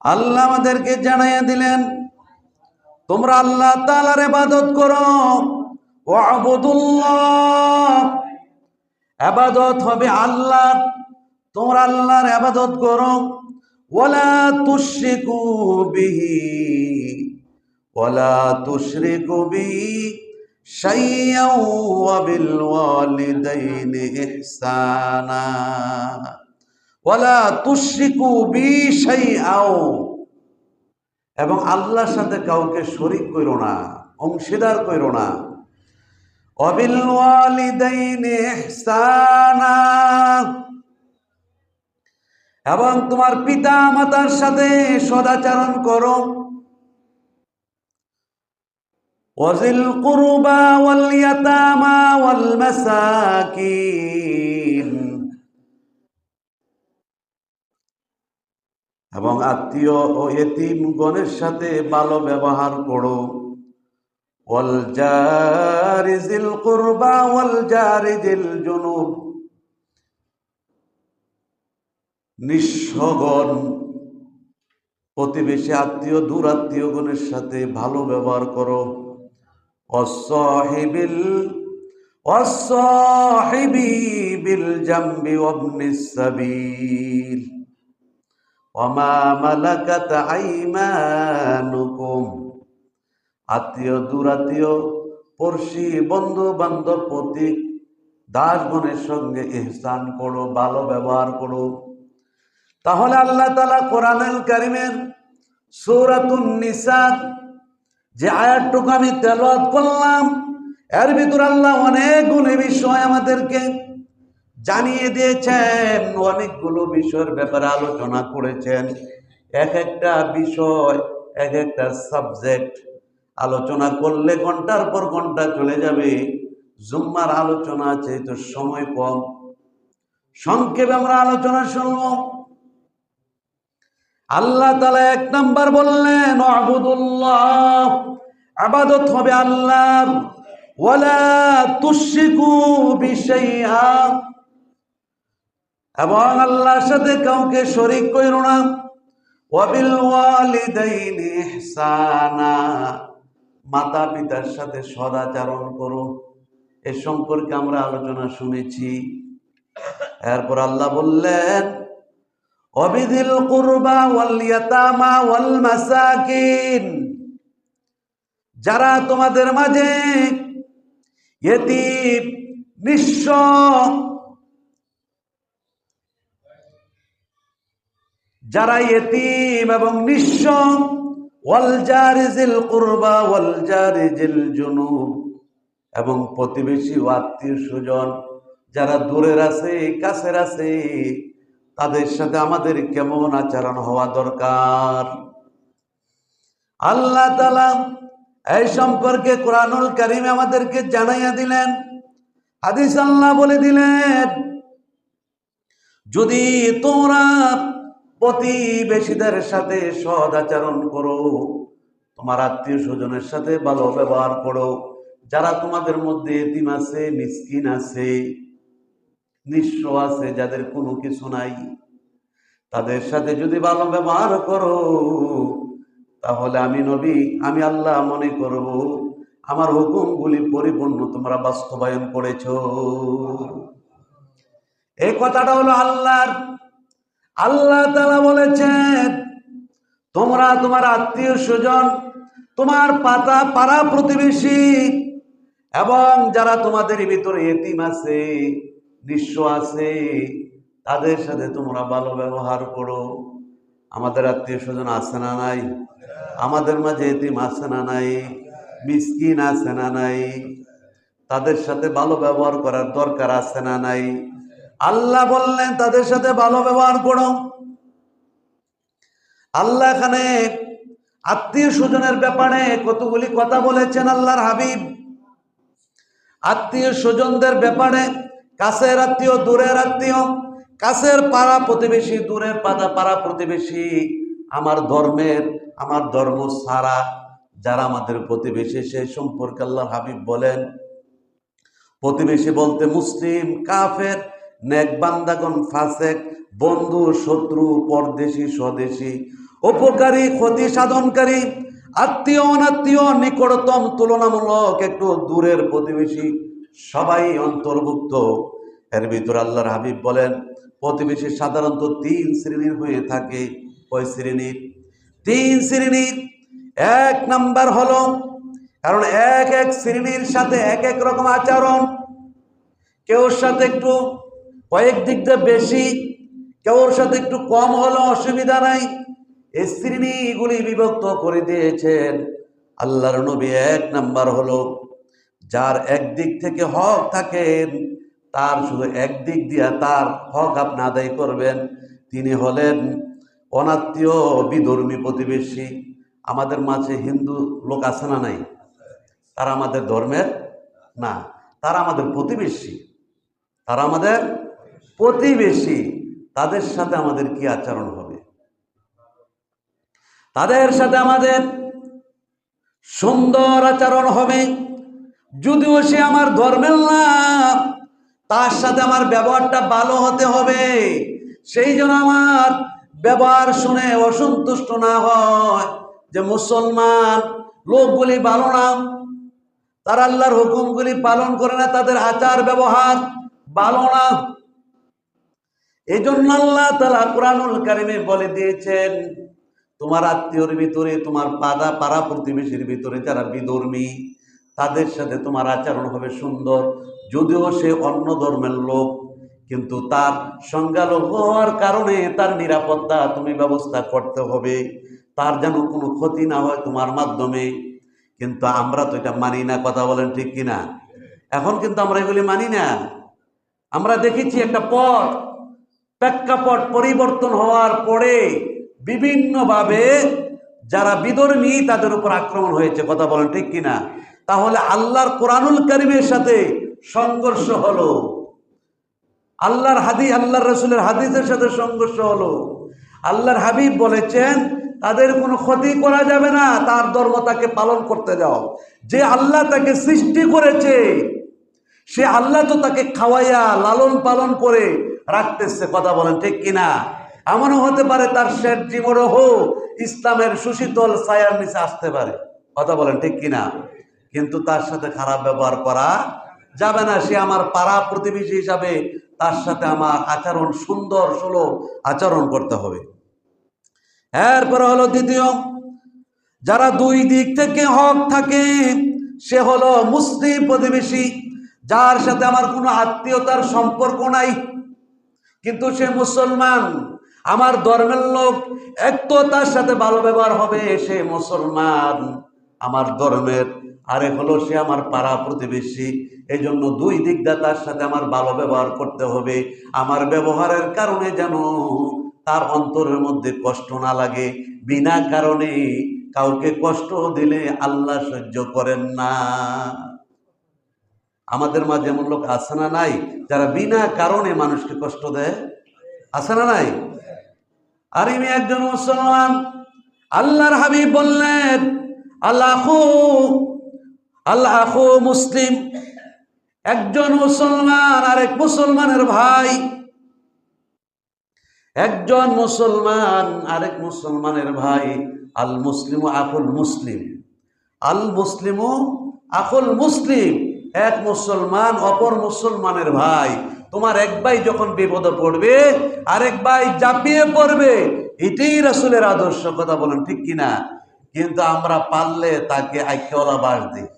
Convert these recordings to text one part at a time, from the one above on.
আল্লাহ আমাদেরকে জানাইয়া দিলেন, তোমরা আল্লাহ তাআলার ইবাদত করো। ওয়াবুদুল্লাহ, ইবাদত হবে আল্লাহর, তোমরা আল্লাহর ইবাদত করো। ওয়ালা তুশরিকু বিহি, ওয়ালা তুশরিকু বিহি শাইয়্যাও ওয়া বিল ওয়ালিদাইনি ইহসানা। ওয়ালা তুশরিকু বিহি শাইয়্যাও, এবং আল্লাহর সাথে কাউকে শরীক করো না, অংশীদার করো না। ওয়াবিল ওয়ালিদাইনি ইহসানা, এবং তোমার পিতা মাতার সাথে সদাচরণ করো। ওয়াজিল কুরবা ওয়াল ইয়াতামা ওয়াল মাসাকিন, এবং আত্মীয় ও এতিমগণের সাথে ভালো ব্যবহার করো। ওয়াল জারি যিল কুরবা ওয়াল জারি যিল জুনুব, নিঃস্বগণ, প্রতিবেশী, আত্মীয়, দূর আত্মীয়গণের সাথে ভালো ব্যবহার করো। ওয়াসসাহিবি বিল জামবি ওয়াবনিস সাবিল ওয়ামা মালাকাত আইমানুকুম, আত্মীয়, দূর আত্মীয়, পড়শি, বন্ধু বান্ধব, প্রতীক, দাসগণের সঙ্গে ইহসান করো, ভালো ব্যবহার করো। তাহলে আল্লাহ তাআলা কোরআনুল কারীমের সূরাতুন নিসা যে আয়াতটুকু আমি তেলাওয়াত করলাম, এর ভিতরে আল্লাহ অনেকগুলো বিষয় আমাদেরকে জানিয়ে দিয়েছেন, অনেকগুলো বিষয়ের ব্যাপারে আলোচনা করেছেন। এক একটা বিষয়, এক একটা সাবজেক্ট আলোচনা করলে ঘন্টার পর ঘন্টা চলে যাবে। জুম্মার আলোচনা আছে তো সময় কম, সংক্ষেপে আমরা আলোচনা শুনবো। আল্লাহ তাআলা এক নাম্বার বললেন, ওয়াবুদুল্লাহ, ইবাদত হবে আল্লাহর। ওয়ালা তুশরিকু বিশাইআ, এবং আল্লাহর সাথে কাউকে শরীক কইরো না। ওয়াবিল ওয়ালিদাইনি ইহসানা, মাতা পিতার সাথে সদাচরণ করো। এ সম্পর্কে আমরা আলোচনা শুনেছি। এরপর আল্লাহ বললেন, ওয়াবিদিল কুরবা ওয়াল ইয়াতামা ওয়াল মাসাকিন, যারা তোমাদের মাঝে ইতিম, নিঃস্ব, যারা ইতিম এবং নিঃস্ব, ওয়াল জারি যিল কুরবা ওয়াল জারি যিল জুনুব, এবং প্রতিবেশী ও আত্মীয় স্বজন যারা দূরের আছে কাছের আছে, তাদের সাথে আমাদের কেমন আচরণ হওয়া দরকার। আল্লাহ তাআলা এই সম্পর্কে কোরআনুল কারীমে আমাদেরকে জানাইয়া দিলেন। হাদিস আল্লাহ বলে দিলেন, যদি তোমরা প্রতিবেশীদের সাথে সৎ আচরণ করো, তোমার আত্মীয় স্বজনের সাথে ভালো ব্যবহার করো, যারা তোমাদের মধ্যে এতিম আছে, মিসকিন আছে, নিঃস্ব আছে, যাদের কোনো কিছু নাই, তাদের সাথে যদি ভালো ব্যবহার করো, তাহলে আমি নবী, আমি আল্লাহ মনে করব আমার হুকুমগুলি পরিপূর্ণ তোমরা বাস্তবায়ন করেছো। এই কথাটা হলো আল্লাহর। আল্লাহ তাআলা বলেছেন, তোমরা তোমার আত্মীয় স্বজন, তোমার পাড়া প্রতিবেশী, এবং যারা তোমাদের ভিতরে এতিম আছে, নিঃস্ব আছে, তাদের সাথে তোমরা ভালো ব্যবহার করো। আমাদের আত্মীয় স্বজন আছে না নাই? আমাদের মাঝে এতিম আছে না নাই? মিসকিন আছে না নাই? তাদের সাথে ভালো ব্যবহার করার দরকার আছে না নাই? আল্লাহ বললেন তাদের সাথে ভালো ব্যবহার করো। আল্লাহ এখানে আত্মীয় স্বজনের ব্যাপারে কতগুলি কথা বলেছেন আল্লাহর হাবিব। আত্মীয় স্বজনদের ব্যাপারে, কাছের আত্মীয়, দূরের আত্মীয়, কাছের পাড়া প্রতিবেশী, দূরের পাড়া প্রতিবেশী, আমার ধর্মের, আমার ধর্ম ছাড়া যারা আমাদের প্রতিবেশী, সেই সম্পর্কে আল্লাহর হাবিব বলেন, প্রতিবেশী বলতে মুসলিম, কাফের, নেক বান্দাগণ, ফাসেক, বন্ধু, শত্রু, পরদেশী, স্বদেশী, উপকারী, ক্ষতি সাধনকারী, আত্মীয় অনাত্মীয়, নিকটতম, তুলনামূলক একটু দূরের প্রতিবেশী, সবাই অন্তর্ভুক্ত। এর ভিতরে আল্লাহর হাবিব বলেন প্রতিবেশী সাধারণত 3 শ্রেণীর হয়ে থাকে। কয় শ্রেণীর? 3 শ্রেণীর। 1 নাম্বার হলো, কারণ এক এক শ্রেণীর সাথে এক এক রকম আচরণ। কেউর সাথে একটু কয়েক দিক দিয়ে বেশি, কেউর সাথে একটু কম হলো অসুবিধা নাই। এই শ্রেণীগুলি বিভক্ত করে দিয়েছেন আল্লাহর নবী। 1 নাম্বার হলো যার একদিক থেকে হক থাকেন, তার শুধু একদিক দিয়া তার হক আপনি আদায় করবেন। তিনি হলেন অনাত্মীয়, বিধর্মী প্রতিবেশী। আমাদের মাঝে হিন্দু লোক আছে না নাই? তারা আমাদের ধর্মের না, তারা আমাদের প্রতিবেশী। তারা আমাদের প্রতিবেশী। তাদের সাথে আমাদের কি আচরণ হবে? তাদের সাথে আমাদের সুন্দর আচরণ হবে। যদিও সে আমার ধর্মের না, তার সাথে আমার ব্যবহারটা ভালো হতে হবে। সেই জন্য আমার ব্যবহার শুনে অসন্তুষ্ট না হয় যে মুসলমান লোকগুলি ভালো না, তারা আল্লাহর হুকুমগুলি পালন করে না, তাদের আচার ব্যবহার ভালো না। এই জন্য আল্লাহ তাআলা কুরআনুল কারীমে বলে দিয়েছেন, তোমার আত্মীয়র ভিতরে, তোমার পাড়া প্রতিবেশীর ভিতরে যারা বিধর্মী, তাদের সাথে তোমার আচরণ হবে সুন্দর। যদিও সে অন্য ধর্মের লোক, কিন্তু তার সংখ্যালঘু হওয়ার কারণে তার নিরাপত্তা তুমি ব্যবস্থা করতে হবে, তার যেন কোনো ক্ষতি না হয় তোমার মাধ্যমে। কিন্তু আমরা তো এটা মানি না। কথা বলেন ঠিক কিনা? এখন কিন্তু আমরা এগুলি মানি না। আমরা দেখেছি একটা প্রেক্ষাপট পরিবর্তন হওয়ার পরে বিভিন্নভাবে যারা বিধর্মী তাদের উপর আক্রমণ হয়েছে। কথা বলেন ঠিক কিনা? তাহলে আল্লাহর কোরআনুল কারীমের সাথে সংঘর্ষ হলো, আল্লাহর রাসূলের হাদিসের সাথে সংঘর্ষ হলো। আল্লাহর হাবিব বলেছেন তাদের কোনো ক্ষতি করা যাবে না, তার ধর্ম তাকে পালন করতে দাও। যে আল্লাহ তাকে সৃষ্টি করেছে, সে আল্লাহ তো তাকে খাওয়াইয়া লালন পালন করে রাখতেছে। কথা বলেন ঠিক কিনা? এমনও হতে পারে তার শেষ জীবনও ইসলামের সুশীতল ছায়ার নিচে আসতে পারে। কথা বলেন ঠিক কিনা? কিন্তু তার সাথে খারাপ ব্যবহার করা যাবে না। সে আমার পাড়া প্রতিবেশী হিসাবে তার সাথে আমার আচরণ সুন্দর সুলভ আচরণ করতে হবে। এরপরে হলো দ্বিতীয়, যারা 2 দিক থেকে হক থাকে, সে হলো মুসলিম প্রতিবেশী, যার সাথে আমার কোনো আত্মীয়তার সম্পর্ক নাই, কিন্তু সে মুসলমান, আমার ধর্মের লোক। এক তো তার সাথে ভালো ব্যবহার হবে, সে মুসলমান আমার ধর্মের, আরেক হলো সে আমার পাড়া প্রতিবেশী। এই জন্য 2 দিক দিয়ে তার সাথে আমার ভালো ব্যবহার করতে হবে। আমার ব্যবহারের কারণে যেন তার অন্তরের মধ্যে কষ্ট না লাগে। বিনা কারণে কাউকে কষ্ট দিলে আল্লাহ সহ্য করেন না। আমাদের মাঝে এমন লোক আছে না নাই, যারা বিনা কারণে মানুষকে কষ্ট দেয়? আছে না নাই? আর ইনি একজন মুসলমান। আল্লাহর হাবিব বললেন আল্লাহু মুসলিম, একজন মুসলমান আরেক মুসলমানের ভাই। একজন মুসলমান আরেক মুসলমানের ভাই। আল মুসলিমু আখুল মুসলিম, আল মুসলিমু আখুল মুসলিম। এক মুসলমান অপর মুসলমানের ভাই। তোমার এক ভাই যখন বিপদে পড়বে, আরেক ভাই ঝাঁপিয়ে পড়বে। এটাই রাসূলের আদর্শ। কথা বলেন ঠিক কিনা? কিন্তু আমরা পারলে তাকে আইকেওয়ালা বাস দিই।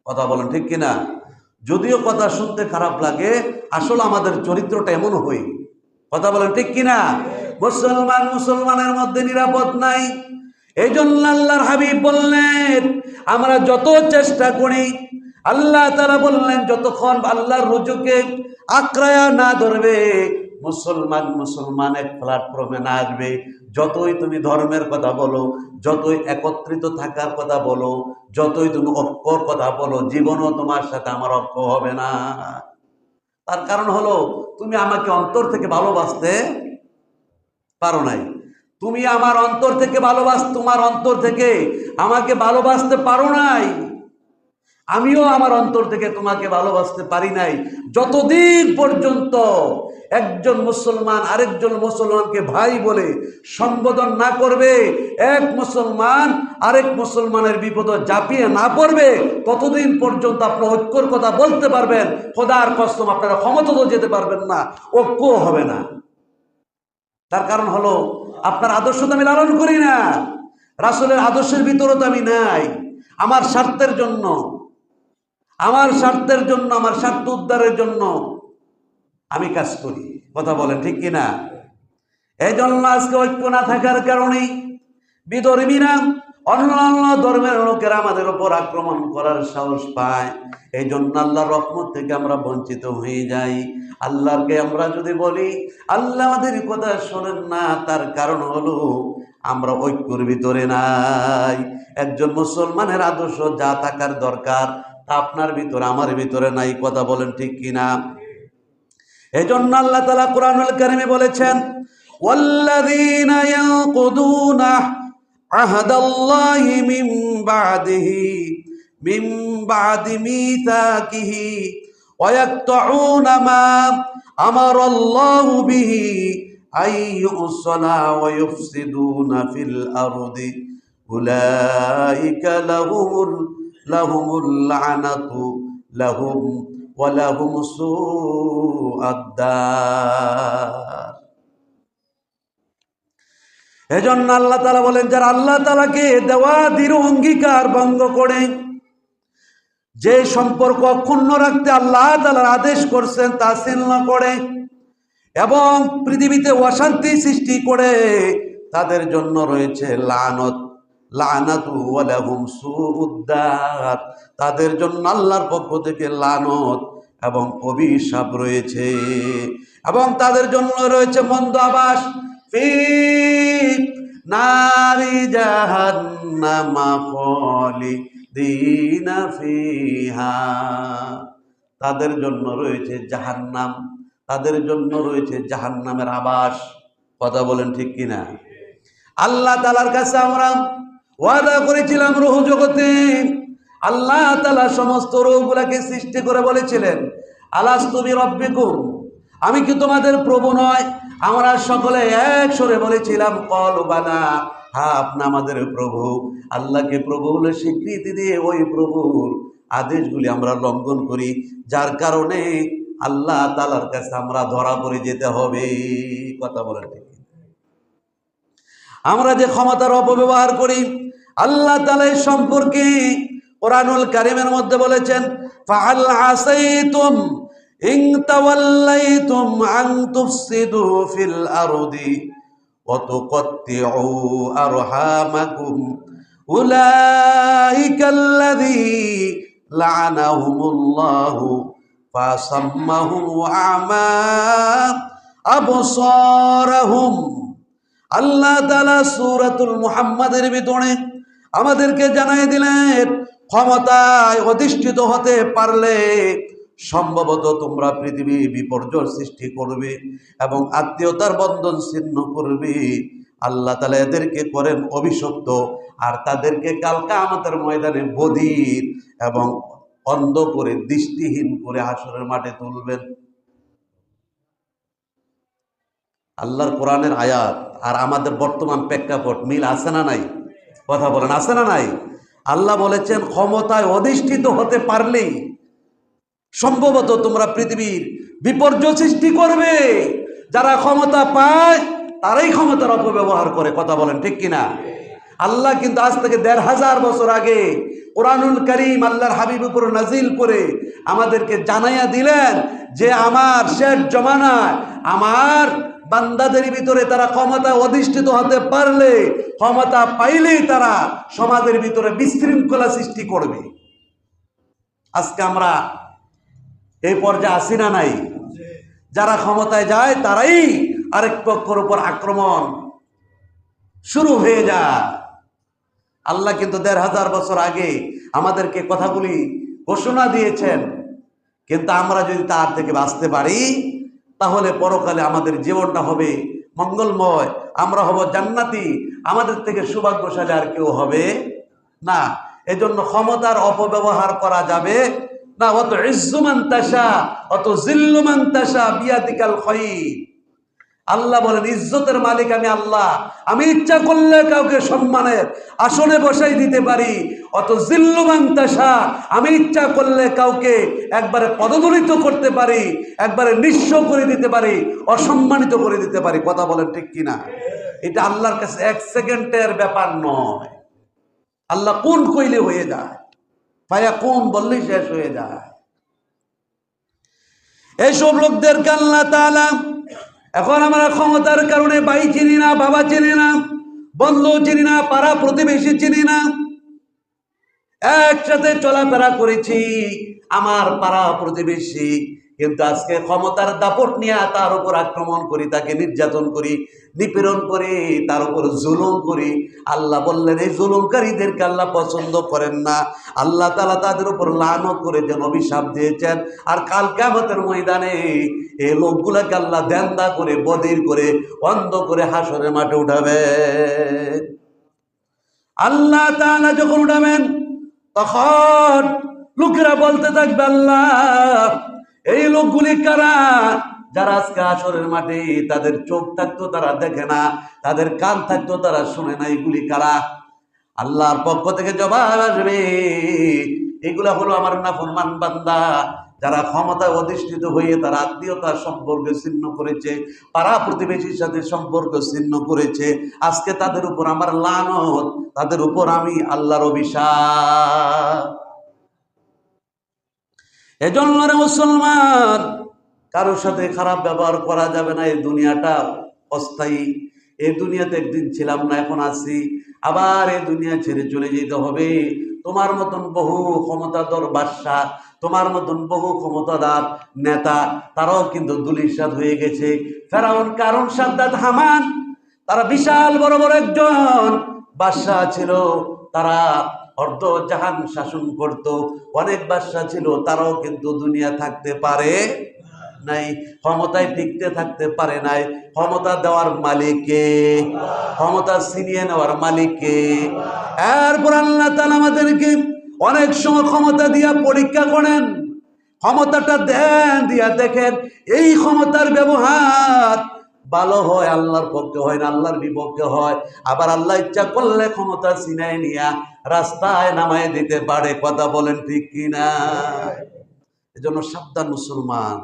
কথা বলেন ঠিক কিনা? যদিও কথা শুনতে খারাপ লাগে, আসলে আমাদের চরিত্রটা এমন হই। কথা বলেন ঠিক কিনা? মুসলমানের মধ্যে নিরাপদ নাই। এই জন্য আল্লাহর হাবিব বললেন, আমরা যত চেষ্টা করি, আল্লাহ তাআলা বললেন যতক্ষণ আল্লাহর রুজুকে আঁকড়ায়া না ধরবে, মুসলমান এক প্ল্যাটফর্মে না আসবে, যতই তুমি ধর্মের কথা বলো, যতই একত্রিত থাকার কথা বলো, যতই তুমি ঐক্যর কথা বলো, জীবনও তোমার সাথে আমার ঐক্য হবে না। তার কারণ হলো তুমি আমাকে অন্তর থেকে ভালোবাসতে পারো নাই। তুমি আমার অন্তর থেকে তোমার অন্তর থেকে আমাকে ভালোবাসতে পারো নাই। আমিও আমার অন্তর থেকে তোমাকে ভালোবাসতে পারি নাই যতদিন পর্যন্ত একজন মুসলমান আরেকজন মুসলমানকে ভাই বলে সম্বোধন না করবে, এক মুসলমান আরেক মুসলমানের বিপদে ঝাঁপিয়ে না পড়বে, ততদিন পর্যন্ত আপনার ঐক্যর কথা বলতে পারবেন। খোদার কসম আপনারা ক্ষমতাও যেতে পারবেন না, ঐক্যও হবে না। তার কারণ হলো আপনার আদর্শ তো আমি লালন করি না, রাসূলের আদর্শের ভিতরে তো আমি নাই। আমার স্বার্থের জন্য, আমার স্বার্থের জন্য, আমার স্বার্থ উদ্ধারের জন্য আমি কাজ করি। কথা বলেন ঠিক কিনা? এই জন্য আজকে ঐক্য না থাকার কারণেই বিধর্মীরা, অন্যান্য ধর্মের লোকেরা আমাদের উপর আক্রমণ করার সাহস পায়। এই জন্য আল্লাহর রহমত থেকে আমরা বঞ্চিত হয়ে যাই। আল্লাহকে আমরা যদি বলি আল্লাহ আমাদের কথা শোনেন না, তার কারণ হলো আমরা ঐক্যর ভিতরে নাই। একজন মুসলমানের আদর্শ যা থাকার দরকার তা আপনার ভিতরে আমার ভিতরে নাই। কথা বলেন ঠিক কিনা? এই জন্য আল্লাহ তাআলা কোরআনুল কারীমে বলেছেন, ওয়াল্লাযীনা ইয়ানকুদুনা আহদাল্লাহি মিন বাদি মিসাকিহি ওয়া ইয়াকতুনা মা আমারাল্লাহু বিহি আইয়ুসলা ওয়া ইউফসিদুনা ফিল আরদি উলাইকা লাহুমুল লা'নাতু লাহুম ওয়া লাহুম সু'আদ-দার। এজন্য আল্লাহ তাআলা বলেন, যারা আল্লাহ তাআলাকে দেওয়া দৃঢ় অঙ্গীকার ভঙ্গ করে যে সম্পর্ক অক্ষুণ্ণ রাখতে আল্লাহ তাআলার আদেশ করছেন তা ছিন্ন করে এবং পৃথিবীতে অশান্তি সৃষ্টি করে, তাদের জন্য রয়েছে লানত, লানাতু ওয়া লাহুম সুউদ্দার। তাদের জন্য আল্লাহর পক্ষ থেকে লানত এবং অভিশাপ রয়েছে, এবং তাদের জন্য রয়েছে মন্দ আবাস ফি নারি জাহান্নামা খালিদিনা ফিহা। তাদের জন্য রয়েছে জাহান্নাম, তাদের জন্য রয়েছে জাহান্নামের আবাস। কথা বলেন ঠিক কিনা? আল্লাহ তাআলার কাছে আমরা ওয়াদা করেছিলাম রূহ জগতে, আল্লাহ তাআলা সমস্ত রূহগুলোকে সৃষ্টি করে বলেছিলেন, আলাস্তু বিরাব্বিকুম, আমি কি তোমাদের প্রভু নয়? আমরা সকলে এক সুরে বলেছিলাম ক্বালু বালা, হ্যাঁ আপনি আমাদের প্রভু। আল্লাহকে প্রভু বলে স্বীকৃতি দিয়ে ওই প্রভুর আদেশগুলি আমরা লঙ্ঘন করি, যার কারণে আল্লাহ তাআলার কাছে আমরা ধরা পড়ে যেতে হবে। কথা বলেন ঠিক? আমরা যে ক্ষমতার অপব্যবহার করি, আল্লাহ তাআলা এই সম্পর্কে কোরআনুল কারীমের মধ্যে বলেছেন, ফাআল আসাইতুম ইন তাওয়াল্লাইতুম আন তুফসিদু ফিল আরদি ওয়া তুকাত্তিউ আরহামাকুম উলাইকাল্লাযী লা'নাহুমুল্লাহু ফাসাম্মাহুম ওয়া আমা আবসারহুম। আল্লাহ তাআলা সূরাতুল মুহাম্মাদের ভিতরে আমাদেরকে জানাই দিলেন, ক্ষমতায় অধিষ্ঠিত হতে পারলে সম্ভবত তোমরা পৃথিবী বিপর্যয় সৃষ্টি করবে এবং আত্মীয়তার বন্ধন ছিন্ন করবে। আল্লাহ তাআলা এদেরকে করেন অভিশপ্ত, আর তাদেরকে কাল কিয়ামতের ময়দানে বধির এবং অন্ধ করে, দৃষ্টিহীন করে হাসরের মাঠে তুলবেন। আল্লাহর কোরআনের আয়াত আর আমাদের বর্তমান প্রেক্ষাপট মিল আছে না নাই? কথা বলেন, আছে না নাই? আল্লাহ বলেছেন ক্ষমতায় অধিষ্ঠিত হতে পারলেই সম্ভবত তোমরা পৃথিবীর বিপর্যয় সৃষ্টি করবে। যারা ক্ষমতা পায় তারাই ক্ষমতার অপব্যবহার করে। কথা বলেন ঠিক কিনা? আল্লাহ কিন্তু আজ থেকে ১৫০০ বছর আগে কোরআনুল কারীম আল্লাহর হাবিব উপর নাজিল করে আমাদেরকে জানাইয়া দিলেন যে আমার শেষ জমানায় আমার বান্দাদের ভিতরে তারা ক্ষমতা অধিষ্ঠিত হতে পারলে, ক্ষমতা পাইলেই তারা সমাজের ভিতরে বিশৃঙ্খলা সৃষ্টি করবে। আজকে আমরা এই পর্যায়ে আসি না নাই? যারা ক্ষমতায় যায় তারাই আরেক পক্ষের উপর আক্রমণ শুরু হয়ে যায়। আল্লাহ কিন্তু ১৫০০ বছর আগে আমাদেরকে কথাগুলি ঘোষণা দিয়েছেন, কিন্তু আমরা যদি তার থেকে বাঁচতে পারি তাহলে পরকালে আমাদের জীবনটা হবে মঙ্গলময়, আমরা হব জান্নাতি, আমাদের থেকে সৌভাগ্যশালী আর কেউ হবে না। এজন্য ক্ষমতার অপব্যবহার করা যাবে না। অত ইজ্জু মান তাশা অত জিল্লু মান তাশা বিয়াদিকাল খায়র। আল্লাহ বলেন ইজ্জতের মালিক আমি আল্লাহ, আমি ইচ্ছা করলে কাউকে সম্মানের আসনে বসাই দিতে পারি। অত জিল্লু মান তাশা, আমি ইচ্ছা করলে কাউকে একবারে পদদলিত করতে পারি, একবারে নিঃস্ব করে দিতে পারি, অসম্মানিত করে দিতে পারি। কথা বলেন ঠিক কিনা? এটা আল্লাহর কাছে এক সেকেন্ডের ব্যাপার নয়। আল্লাহ কোন কইলে হয়ে যায়, ভাইয়া কোন বললেই শেষ হয়ে যায়। এইসব লোকদেরকে আল্লাহ তাআলা, এখন আমরা ক্ষমতার কারণে ভাই চিনি না, বাবা চিনি না, বন্ধু চিনি না, পাড়া প্রতিবেশী চিনি না, একসাথে চলাফেরা করেছি আমার পাড়া প্রতিবেশী, কিন্তু আজকে ক্ষমতার দাপট নিয়ে তার উপর আক্রমণ করি, তাকে নির্যাতন করি, নিপীড়ন করি, তার উপর জুলুম করি। আল্লাহ বললেন এই জুলুমকারীদেরকে আল্লাহ পছন্দ করেন না। আল্লাহ তাআলা তাদের উপর লানত করেছেন, অভিশাপ দিয়েছেন। আর কাল কিয়ামতের ময়দানে এই লোকগুলাকে আল্লাহ দেন্দা করে, বধির করে, অন্ধ করে হাসরের মাঠে উঠাবে। আল্লাহ তাআলা যখন উঠাবেন তখন লোকেরা বলতে থাকবে আল্লাহ এই লোকগুলি কারা, যারা আজকে হাসরের মাঠে তাদের চোখ থাকতো তারা দেখে না, তাদের কান থাকতো তারা শুনে না, এগুলি কারা? আল্লাহর পক্ষ থেকে জবাব আসবে এগুলা হলো আমার নাফরমান বান্দা, যারা ক্ষমতায় অধিষ্ঠিত হয়ে তার আত্মীয়তার সম্পর্ক ছিন্ন করেছে, পাড়া প্রতিবেশীর সাথে সম্পর্ক ছিন্ন করেছে। আজকে তাদের উপর আমার লানত, তাদের উপর আমি আল্লাহর অভিশাপ। এজন্য রে মুসলমান, কারোর সাথে খারাপ ব্যবহার করা যাবে না। এই দুনিয়াটা অস্থায়ী, এই দুনিয়াতে একদিন ছিলাম না, এখন আছি, আবার এই দুনিয়া ছেড়ে চলে যেতে হবে। তোমার মতন বহু ক্ষমতাধর বাদশা, তোমার মতন বহু ক্ষমতাদার নেতা, তারাও কিন্তু দুলিশাত হয়ে গেছে। ফেরাউন, কারুন, সাদ্দাত, হামান, তারা বিশাল বড় বড় একজন বাদশা ছিল, তারা অর্ধ জাহান শাসন করত। অনেক বাদশা ছিল, তারাও কিন্তু দুনিয়া থাকতে পারে নাই, ক্ষমতায় টিকতে থাকতে পারে নাই। ক্ষমতা দেওয়ার মালিককে, ক্ষমতা ছিনিয়ে নেওয়ার মালিককে। এরপর আল্লাহ তাআলা আমাদেরকে অনেক সময় ক্ষমতা দিয়া পরীক্ষা করেন, ক্ষমতাটা দেন, দিয়া দেখেন এই ক্ষমতার ব্যবহার ভালো হয়, আল্লাহর পক্ষে হয় না আল্লাহর বিপক্ষে হয়। আবার আল্লাহ ইচ্ছা করলে ক্ষমতা ছিনায় নিয়া রাস্তায় নামায় দিতে পারে। কথা বলেন ঠিক কিনা? এজন্য সাবধান মুসলমান,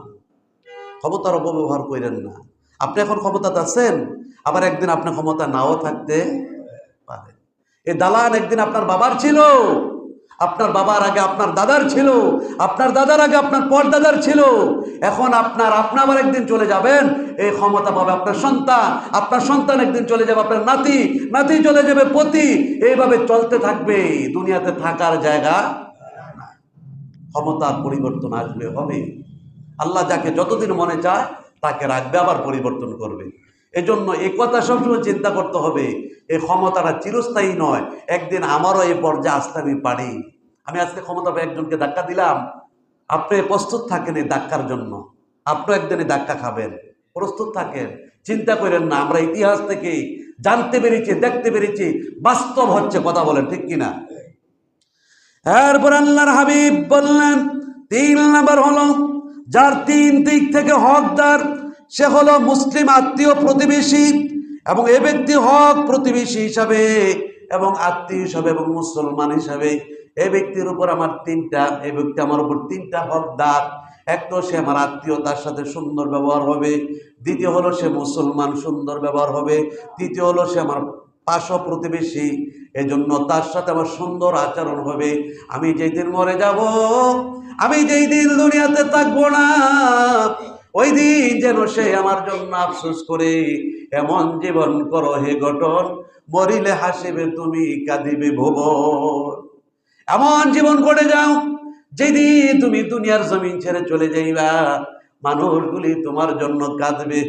ক্ষমতার অপব্যবহার করেন না। আপনি এখন ক্ষমতাতে আছেন, আবার একদিন আপনার ক্ষমতা নাও থাকতে পারে। এই দালান একদিন আপনার বাবার ছিল, আপনার বাবার আগে আপনার দাদার ছিল, আপনার দাদার আগে আপনার পরদাদার ছিল। এখন আপনি আবার একদিন চলে যাবেন, এই ক্ষমতা পাবে আপনার সন্তান, আপনার সন্তান একদিন চলে যাবে আপনার নাতি, নাতি চলে যাবে পতি, এইভাবে চলতে থাকবে। দুনিয়াতে থাকার জায়গা, ক্ষমতার পরিবর্তন আসবে, হবে। আল্লাহ যাকে যতদিন মনে চায় তাকে রাখবে, আবার পরিবর্তন করবে। এজন্য এই কথা সবসময় চিন্তা করতে হবে, এই ক্ষমতাটা চিরস্থায়ী নয়। একদিন আমারও এই পর্যায়ে আসতে আমি পারি। আমি আজকে ক্ষমতা পেয়ে একজনকে ধাক্কা দিলাম, আপনি প্রস্তুত থাকেন এই ধাক্কার জন্য, আপনি একদিন এই ধাক্কা খাবেন, প্রস্তুত থাকেন। চিন্তা করেন না, আমরা ইতিহাস থেকে জানতে পেরেছি, দেখতে পেরেছি, বাস্তব হচ্ছে। কথা বলেন ঠিক কিনা? এরপর আল্লাহর হাবিব বললেন 3 নাম্বার হলো যার 3 দিক থেকে হকদার, সে হলো মুসলিম আত্মীয় প্রতিবেশী, এবং এ ব্যক্তি হক প্রতিবেশী হিসাবে এবং আত্মীয় হিসাবে এবং মুসলমান হিসাবে এই ব্যক্তির উপর আমার 3টা, এই ব্যক্তি আমার উপর 3টা হকদার। এক তো সে আমার আত্মীয়, তার সাথে সুন্দর ব্যবহার হবে। দ্বিতীয় হলো সে মুসলমান, সুন্দর ব্যবহার হবে। তৃতীয় হলো সে আমার পার্শ্ব প্রতিবেশী, এজন্য তার সাথে আমার সুন্দর আচরণ হবে। আমি যেই দিন মরে যাব, আমি যেই দিন দুনিয়াতে থাকবো না, ওই দিন যেন সে আমার জন্য আফসোস করে এমন জীবন করো হে গঠন, মরিলে হাসিবে তুমি, কাঁদিবে ভুবন। এমন জীবন করে যাও যেদিন তুমি দুনিয়ার জমিন ছেড়ে চলে যাইবা, মানুষগুলি তোমার জন্য কাঁদবে।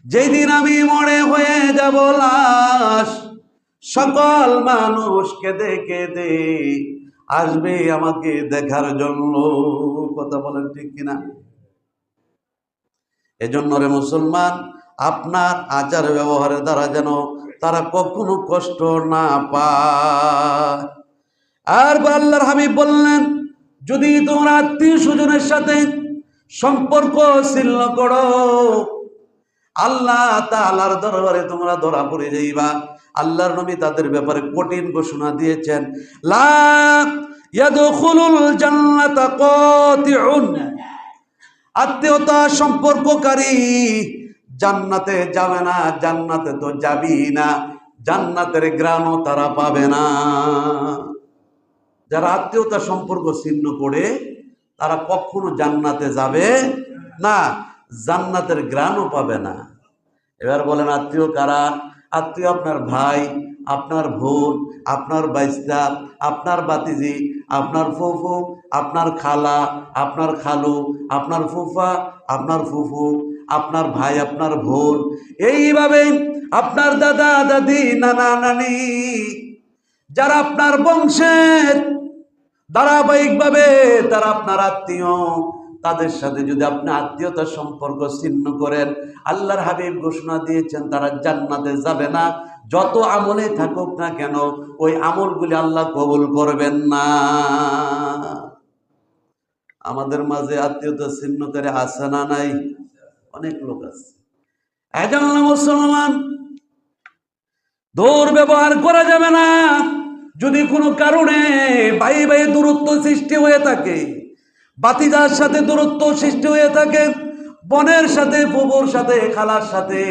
যেদিন আমি মরে হয়ে যাব লাশ, সকল মানুষ কেঁদে কেঁদে আসবে আমাকে দেখার জন্য। কথা বলেন ঠিক কিনা? এজন্য রে মুসলমান, আপনার আচার ব্যবহারের দ্বারা যেন তারা কখনো কষ্ট না পায়। আর আল্লাহর হাবিব বললেন, যদি তোমরা আত্মীয় স্বজনের সাথে সম্পর্ক ছিন্ন করো, আল্লাহ তাআলার দরবারে তোমরা ধরা পড়ে যাইবা। আল্লাহর নবী তাদের ব্যাপারে কঠিন ঘোষণা দিয়েছেন, লা ইয়াদখুলুল জান্নাতা কাতিউন, আত্মীয়তা সম্পর্ককারী জান্নাতে যাবে না, জান্নাতে তো যাবি না, জান্নাতের ঘ্রাণও তারা পাবে না। যারা আত্মীয়তা সম্পর্ক ছিন্ন করে তারা কখনো জান্নাতে যাবে না, জান্নাতের ঘ্রাণও পাবে না। এবার বলেন আত্মীয় কারা? আত্মীয় আপনার ভাই, আপনার বোন, আপনার বাইস্তা, আপনার বাতিজি, আপনার ফুফু, আপনার খালা, আপনার খালু, আপনার ফুফা, আপনার ফুফু, আপনার ভাই, আপনার বোন, এইভাবে আপনার দাদা দাদি, নানা নানি, যারা আপনার বংশের ধারাবাহিকভাবে তারা আপনার আত্মীয়, তাদের সাথে যদি আপনি আত্মীয়তার সম্পর্ক ছিন্ন করেন, আল্লাহর হাবিব ঘোষণা দিয়েছেন তারা জান্নাতে যাবে না। যত আমলে থাকুক না কেন, ওই আমলগুলি আল্লাহ কবুল করবেন না। আমাদের মাঝে আত্মীয়তা ছিন্নকারী আছে না নাই? অনেক লোক আছে। এজন্য মুসলমান, দুর্ব্যবহার করা যাবে না। যদি কোনো কারণে ভাই ভাই দূরত্ব সৃষ্টি হয়ে থাকে, বাতিজার সাথে দূরত্ব সৃষ্টি হয়ে থাকে, বোনের সাথে, ফুফুর সাথে, খালার সাথে,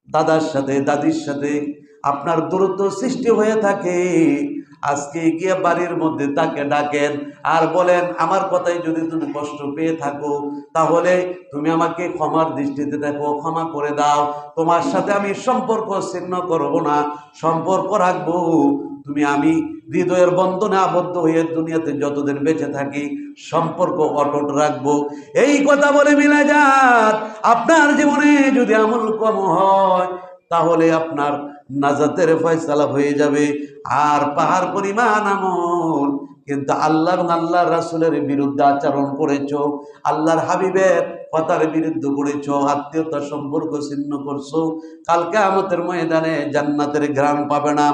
দাদার সাথে, দাদির সাথে আপনার দূরত্ব সৃষ্টি হয়ে থাকে, আজকে গিয়ে বাড়ির মধ্যে তাকে ডাকেন আর বলেন, আমার কথাই যদি তুমি কষ্ট পেয়ে থাকো তাহলে তুমি আমাকে ক্ষমার দৃষ্টিতে দেখো, ক্ষমা করে দাও, তোমার সাথে আমি সম্পর্ক ছিন্ন করব না, সম্পর্ক রাখবো। তুমি আমি হৃদয়ের বন্ধনে আবদ্ধ হয়ে দুনিয়াতে যতদিন বেঁচে থাকি সম্পর্ক অটুট রাখবো। এই কথা বলে মিলে যান। আপনার জীবনে যদি আমল কম হয় তাহলে আপনার নাজাতের ফয়সালা হয়ে যাবে। আর পাহাড় পরিমাণ আমল, কিন্তু আল্লাহ এবং আল্লাহর রাসূলের বিরুদ্ধে আচরণ করেছো, আল্লাহর হাবিবের কথার বিরুদ্ধে করেছো, আত্মীয়তা সম্পর্ক ছিন্ন করছো, কাল কিয়ামতের ময়দানে জান্নাতের ঘ্রাণ পাবে না।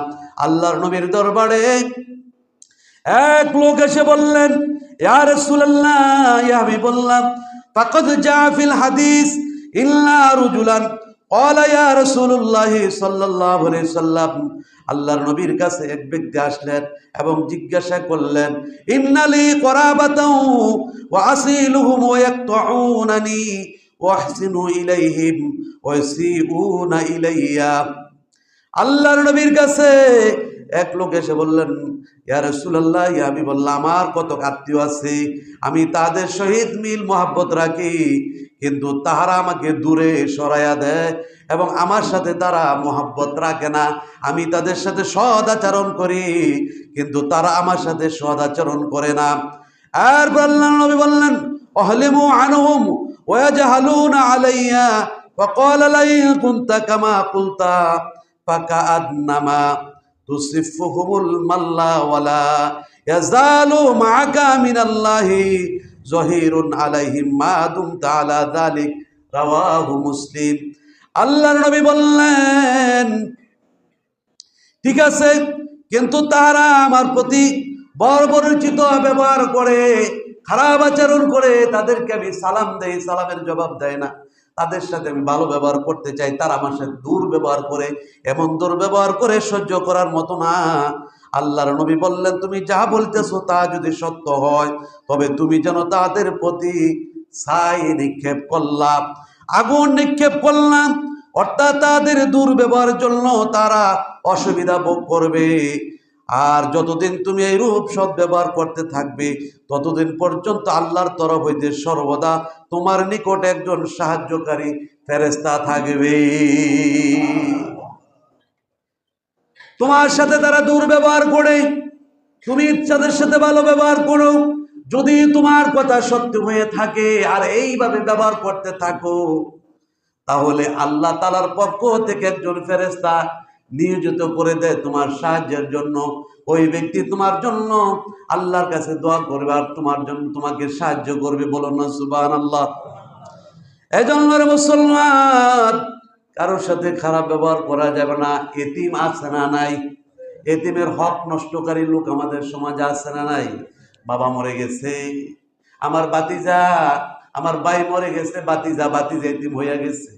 আল্লাহর নবীর দরবারে এক লোক এসে বললেন, ইয়া রাসূলুল্লাহ, ইয়া হাবিবাল্লাহ, ফাকাদ জা ফিল হাদিস ইল্লা রাজুলান ক্বালা ইয়া রাসূলুল্লাহ সাল্লাল্লাহু আলাইহি সাল্লাম। আল্লাহর নবীর কাছে এক ব্যক্তি আসলেন এবং জিজ্ঞাসা করলেন, ইন্নালি করাবাতাও ওয়া আসিলুহুম ওয়া ইয়াকতুউনানি ওয়া আহসিনু ইলাইহিম ওয়া ইয়াসিউনা ইলাইয়া। আল্লাহর নবীর কাছে এক লোক এসে বললেন, ইয়া রাসূলুল্লাহ, ইয়া হাবিবাল্লাহ, আমার কত আত্মীয় আছে, আমি তাদের সহিত মিল মহব্বত রাখি, কিন্তু তাহারা আমাকে দূরে সরাইয়া দেয় এবং আমার সাথে তারা মহব্বত রাখে না। আমি তাদের সাথে সদ আচরণ করি, কিন্তু তারা আমার সাথে সদ আচরণ করে না। আর আল্লাহর নবী বললেন, অহলিমু আনহুম ওয়া ইয়াজহালুনা আলাইয়া ওয়া ক্বালা লা কুনতা কামা কুলতা ফাকাআন্নামা তুসিফুহুমুল মাল্লা ওয়ালা ইয়াজালু মাআকা মিনাল্লাহি যহিরুন আলাইহিম মা দুমতা আলা যালিক, রাওয়াহু মুসলিম। আল্লাহর নবী বললেন, ঠিক আছে, কিন্তু তারা আমার প্রতি বর্বরচিত ব্যবহার করে, খারাপ আচরণ করে, তাদেরকে আমি সালাম দেই, সালামের জবাব দেয় না, তাদের সাথে আমি ভালো ব্যবহার করতে চাই, তারা আমার সাথে দুর্ব্যবহার করে, এমন দুর্ব্যবহার করে সহ্য করার মতো না। আল্লাহর নবী বললেন, তুমি যা বলতেছো তা যদি সত্য হয়, তবে তুমি যেন তাদের প্রতি ছাই নিক্ষেপ করলাম, আগুন নিক্ষেপ করলাম, অর্থাৎ তাদের দুর্ব্যবহারের জন্য তারা অসুবিধা ভোগ করবে। আর যতদিন তুমি এই রূপ সদ্ব্যবহার করতে থাকবে, ততদিন পর্যন্ত আল্লাহর তরফ হইতে সর্বদা তোমার নিকট একজন সাহায্যকারী ফেরেশতা থাকবে। তোমার সাথে তারা দুর্ব্যবহার করে, তুমি তাদের সাথে ভালো ব্যবহার করো। যদি তোমার কথা সত্য হয়ে থাকে আর এইভাবে ব্যবহার করতে থাকো, তাহলে আল্লাহ তাআলার পক্ষ থেকে একজন ফেরেশতা নিয়োজিত করে দেয় তোমার সাহায্যের জন্য। ওই ব্যক্তি তোমার জন্য আল্লাহর কাছে দোয়া করবে আর তোমার জন্য তোমাকে সাহায্য করবে। বলো না সুবহানাল্লাহ। এজন্য মুসলমান, কারোর সাথে খারাপ ব্যবহার করা যাবে না। এতিম আছে না নাই? এতিমের হক নষ্টকারী লোক আমাদের সমাজে আছে না নাই? বাবা মরে গেছে, আমার বাতিজা, আমার ভাই মরে গেছে, বাতিজা এতিম হইয়া গেছে,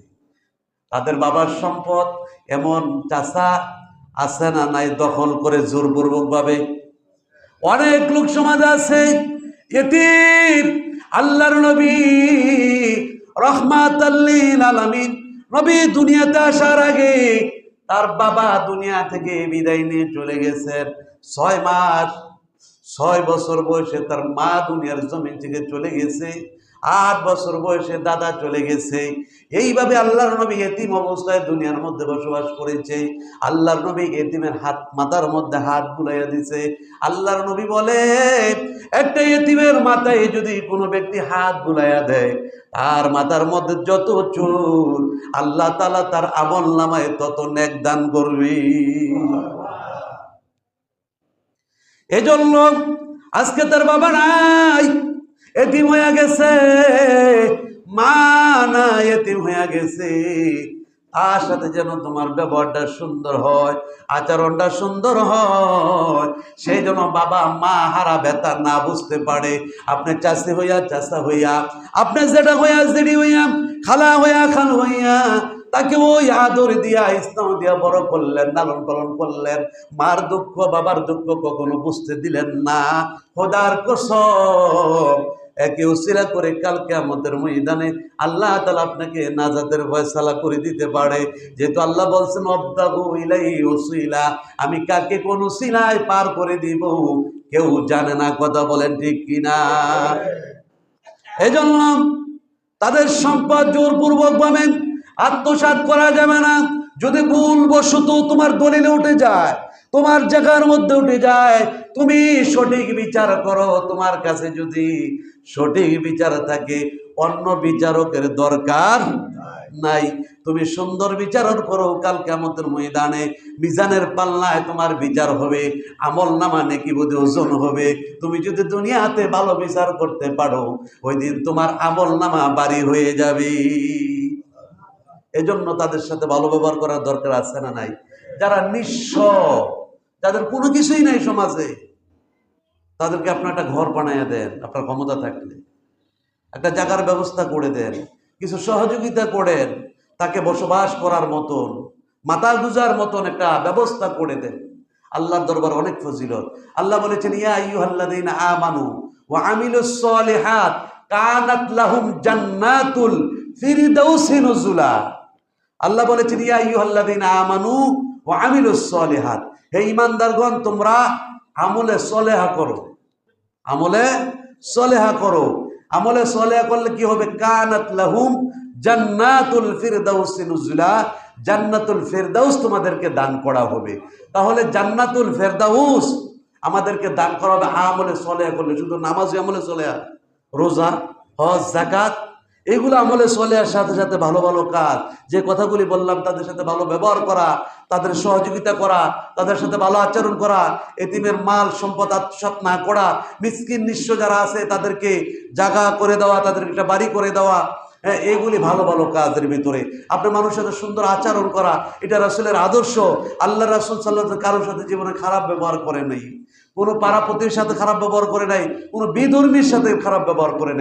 তাদের বাবার সম্পদ এমন চাচা আছে না নাই দখল করে জোরপূর্বক ভাবে? অনেক লোক সমাজ আছে এতিম। আল্লাহর নবী রহমাতাল লিল আলামিন নবী দুনিয়াতে আসার আগে তার বাবা দুনিয়া থেকে বিদায় নিয়ে চলে গেছেন। 6 মাস 6 বছর বয়সে তার মা দুনিয়ার জমিন থেকে চলে গেছে। 8 বছর বয়সে দাদা চলে গেছে। এইভাবে আল্লাহর নবী এতিম অবস্থায় দুনিয়ার মধ্যে বসবাস করেছে। আল্লাহর নবী এতিমের হাত মাথার মধ্যে হাত বুলাইয়া দিছে। আল্লাহর নবী বলে, একটা এতিমের মাথায় যদি কোনো ব্যক্তি হাত বুলাইয়া দেয়, তার মাথার মধ্যে যত চুল, আল্লাহ তাআলা তার আমলনামায় তত নেক দান করবে। এজন্য আজকে তার বাবা নাই, এতিম হয়ে গেছে, মা নাই, এতিম হয়ে গেছে। তার সাথে যেন তোমার ব্যবহারটা সুন্দর হয়, আচরণটা সুন্দর হয়, সেই জন্য বাবা মা হারা ব্যথা না বুঝতে পারে। আপনি চাষি হইয়া চাষা হইয়া, আপনি জেঠা হইয়া জেঠি হইয়া, খালা হইয়া খাল হইয়া, তাকে ওই আদর দিয়া স্নেহ দিয়া বড় করলেন, লালন পালন করলেন। মার দুঃখ বাবার দুঃখ কখনো বুঝতে দিলেন না। খোদার কসম, একে উসিলা করে কাল কিয়ামতের ময়দানে আল্লাহ তাআলা আপনাকে নাজাতের ফয়সালা করে দিতে পারে। যেহেতু আল্লাহ বলছেন ওয়াবতাগু ইলাইহি ওয়াসিলা, আমি কাকে কোন উসিলায় পার করে দিব কেউ জানে না। কথা বলেন ঠিক কিনা? এজন্য তাদের সম্পদ জোরপূর্বক ভাবে আত্মসাৎ করা যাবে না। যদি ভুলবশত তোমার দলিলে উঠে যায়, তোমার জায়গার মধ্যে উঠে যায়, তুমি সঠিক বিচার করো। তোমার কাছে যদি সঠিক বিচার থাকে, অন্য বিচারকের দরকার নাই। তুমি সুন্দর বিচারণ করো, কাল কিয়ামতের ময়দানে মিজানের পাল্লায় তোমার বিচার হবে, আমল নামা নেকি বোধে ওজন হবে। তুমি যদি দুনিয়াতে ভালো বিচার করতে পারো, ওই দিন তোমার আমল নামা বাড়ি হয়ে যাবে। এজন্য তাদের সাথে ভালো ব্যবহার করার দরকার আছে না নাই? যারা নিঃস্ব, যাদের কোনো কিছুই নাই সমাজে, তাদেরকে আপনার একটা ঘর বানাইয়া দেন, আপনার ক্ষমতা থাকলে একটা জায়গার ব্যবস্থা করে দেন, কিছু সহযোগিতা করেন, তাকে বসবাস করার মতন, মাথা গুজার মতন একটা ব্যবস্থা করে দেন। আল্লাহর দরবার অনেক ফজিলত। আল্লাহ বলেছেন, ইয়া আইয়ুহাল্লাযীনা আমানু ওয়া আমিলুস সলিহাত কানাত লাহুম জান্নাতুল ফিরদাউসি নুজুলা। আল্লাহ বলেছেন, ইয়া আইয়ুহাল্লাযীনা আমানু ওয়া আমিলুস সলিহাত, হে ঈমানদারগণ, তোমরা আমলে সলেহা করো, আমলে সলেহা করো। আমলে সলেহা করলে কি হবে? কানাত লাহুম জান্নাতুল ফিরদাউসি নুজুলা, জান্নাতুল ফেরদাউস তোমাদেরকে দান করা হবে। তাহলে জান্নাতুল ফেরদাউস আমাদেরকে দান করা হবে আমলে সলেহা করলে। শুধু নামাজ আমলে সলেহা, রোজা, হজ, যাকাত, এগুলো আমলে সলেহার সাথে সাথে ভালো ভালো কাজ, যে কথাগুলি বললাম, তাদের সাথে ভালো ব্যবহার করা, তাদের সহযোগিতা করা, তাদের সাথে ভালো আচরণ করা, এতিমের মাল সম্পদ আত্মসাৎ না করা, মিসকিন নিঃস্ব যারা আছে তাদেরকে জায়গা করে দেওয়া, তাদেরকে একটা বাড়ি করে দেওয়া, এইগুলি ভালো ভালো কাজের ভিতরে। আপনি মানুষের সাথে সুন্দর আচরণ করা, এটা রাসূলের আদর্শ। আল্লাহ রাসূল সাল্লাল্লাহু আলাইহি ওয়াসাল্লাম কারোর সাথে জীবনে খারাপ ব্যবহার করে নাই, কোনো পাড়াপতির সাথে খারাপ ব্যবহার করে নাই, কোনো বিধর্মীর সাথে খারাপ ব্যবহার করে নাই।